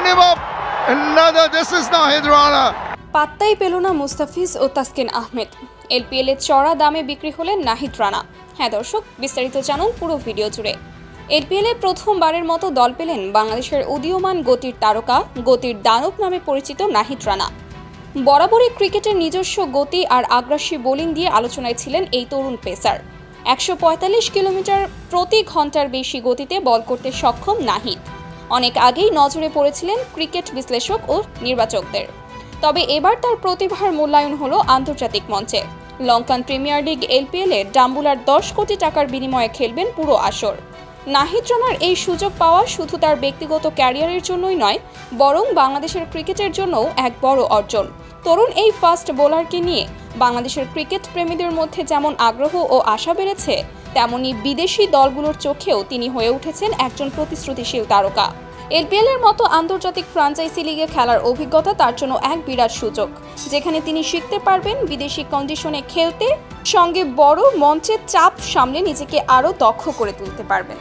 him up. Another. This is Nahid Rana. পাত্তাই পেল না মুস্তাফিজ ও তাসকিন আহমেদ। এলপিএল এ চড়া দামে বিক্রি হলেন নাহিদ রানা। হ্যাঁ দর্শক, বিস্তারিত জানুন পুরো ভিডিও জুড়ে। এলপিএল এ প্রথমবারের মতো দল পেলেন বাংলাদেশের উদীয়মান গতির তারকা, গতির দানব নামে পরিচিত নাহিদ রানা। বরাবরই ক্রিকেটের নিজস্ব গতি আর আগ্রাসী বোলিং দিয়ে আলোচনায় ছিলেন এই তরুণ পেসার। 145 কিলোমিটার প্রতি ঘন্টার বেশি গতিতে বল করতে সক্ষম নাহিদ অনেক আগেই নজরে পড়েছিলেন ক্রিকেট বিশ্লেষক ও নির্বাচকদের। তবে এবার তার প্রতিভার মূল্যায়ন হলো আন্তর্জাতিক মঞ্চে। লঙ্কান প্রিমিয়ার লিগ এলপিএল এ ডাম্বুলার 10 কোটি টাকার বিনিময়ে খেলবেন পুরো আসর। নাহিদ রানার এই সুযোগ পাওয়া শুধু তার ব্যক্তিগত ক্যারিয়ারের জন্যই নয়, বরং বাংলাদেশের ক্রিকেটের জন্যও এক বড় অর্জন। তরুণ এই ফাস্ট বোলারকে নিয়ে বাংলাদেশের ক্রিকেট প্রেমীদের মধ্যে যেমন আগ্রহ ও আশা বেড়েছে, তেমনি বিদেশি দলগুলোর চোখেও তিনি হয়ে উঠেছেন একজন প্রতিশ্রুতিশীল তারকা। এলপিএল এর মতো আন্তর্জাতিক ফ্র্যাঞ্চাইজি লিগে খেলার অভিজ্ঞতা তার জন্য এক বিরাট সুযোগ, যেখানে তিনি শিখতে পারবেন বিদেশি কন্ডিশনে খেলতে, সঙ্গে বড় মঞ্চের চাপ সামলে নিজেকে আরও দক্ষ করে তুলতে পারবেন।